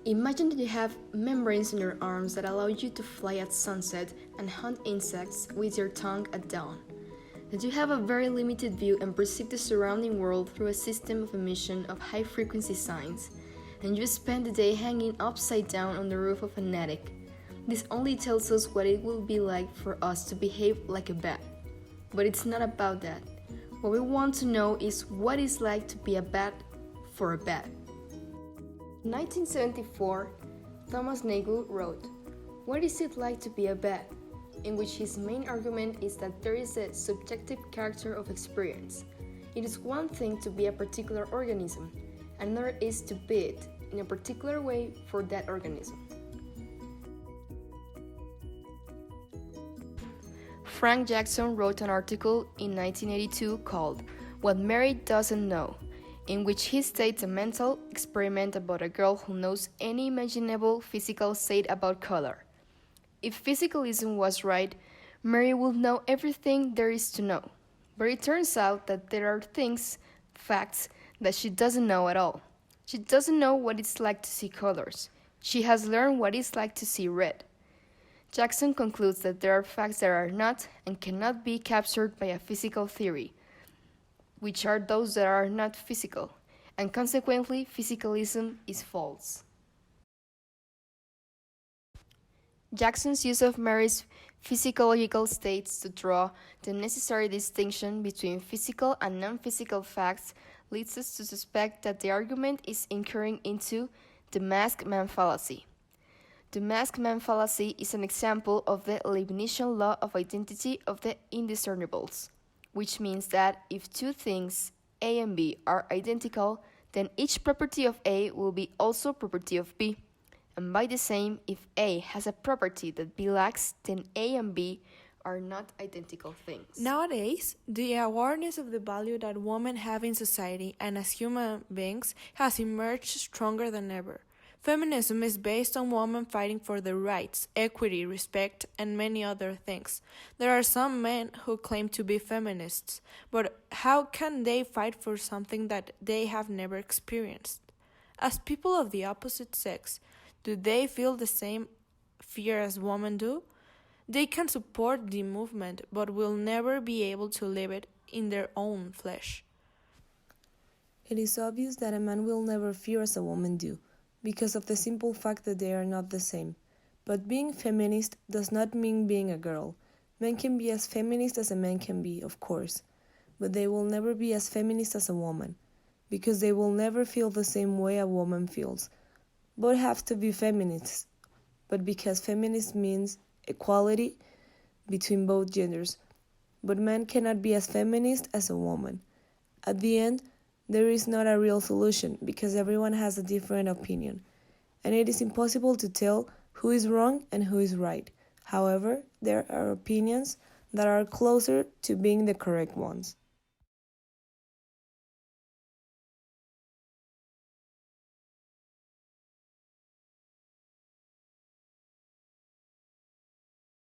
Imagine that you have membranes in your arms that allow you to fly at sunset and hunt insects with your tongue at dawn. That you have a very limited view and perceive the surrounding world through a system of emission of high-frequency signs, and you spend the day hanging upside down on the roof of an attic. This only tells us what it will be like for us to behave like a bat. But it's not about that. What we want to know is what it's like to be a bat for a bat. In 1974, Thomas Nagel wrote, "What is it like to be a bat?" in which his main argument is that there is a subjective character of experience. It is one thing to be a particular organism, another is to be it in a particular way for that organism. Frank Jackson wrote an article in 1982 called "What Mary Doesn't Know," in which he states a mental experiment about a girl who knows any imaginable physical state about color. If physicalism was right, Mary would know everything there is to know. But it turns out that there are facts, that she doesn't know at all. She doesn't know what it's like to see colors. She has learned what it's like to see red. Jackson concludes that there are facts that are not and cannot be captured by a physical theory, which are those that are not physical, and consequently, physicalism is false. Jackson's use of Mary's physiological states to draw the necessary distinction between physical and non-physical facts leads us to suspect that the argument is incurring into the masked man fallacy. The masked man fallacy is an example of the Leibnizian law of identity of the indiscernibles, which means that if two things, A and B, are identical, then each property of A will be also property of B. And by the same, if A has a property that B lacks, then A and B are not identical things. Nowadays, the awareness of the value that women have in society and as human beings has emerged stronger than ever. Feminism is based on women fighting for their rights, equity, respect, and many other things. There are some men who claim to be feminists, but how can they fight for something that they have never experienced? As people of the opposite sex, do they feel the same fear as women do? They can support the movement, but will never be able to live it in their own flesh. It is obvious that a man will never fear as a woman do, because of the simple fact that they are not the same. But being feminist does not mean being a girl. Men can be as feminist as a man can be, of course, but they will never be as feminist as a woman, because they will never feel the same way a woman feels. Both have to be feminists, but because feminist means equality between both genders, but men cannot be as feminist as a woman. At the end, there is not a real solution because everyone has a different opinion, and it is impossible to tell who is wrong and who is right. However, there are opinions that are closer to being the correct ones.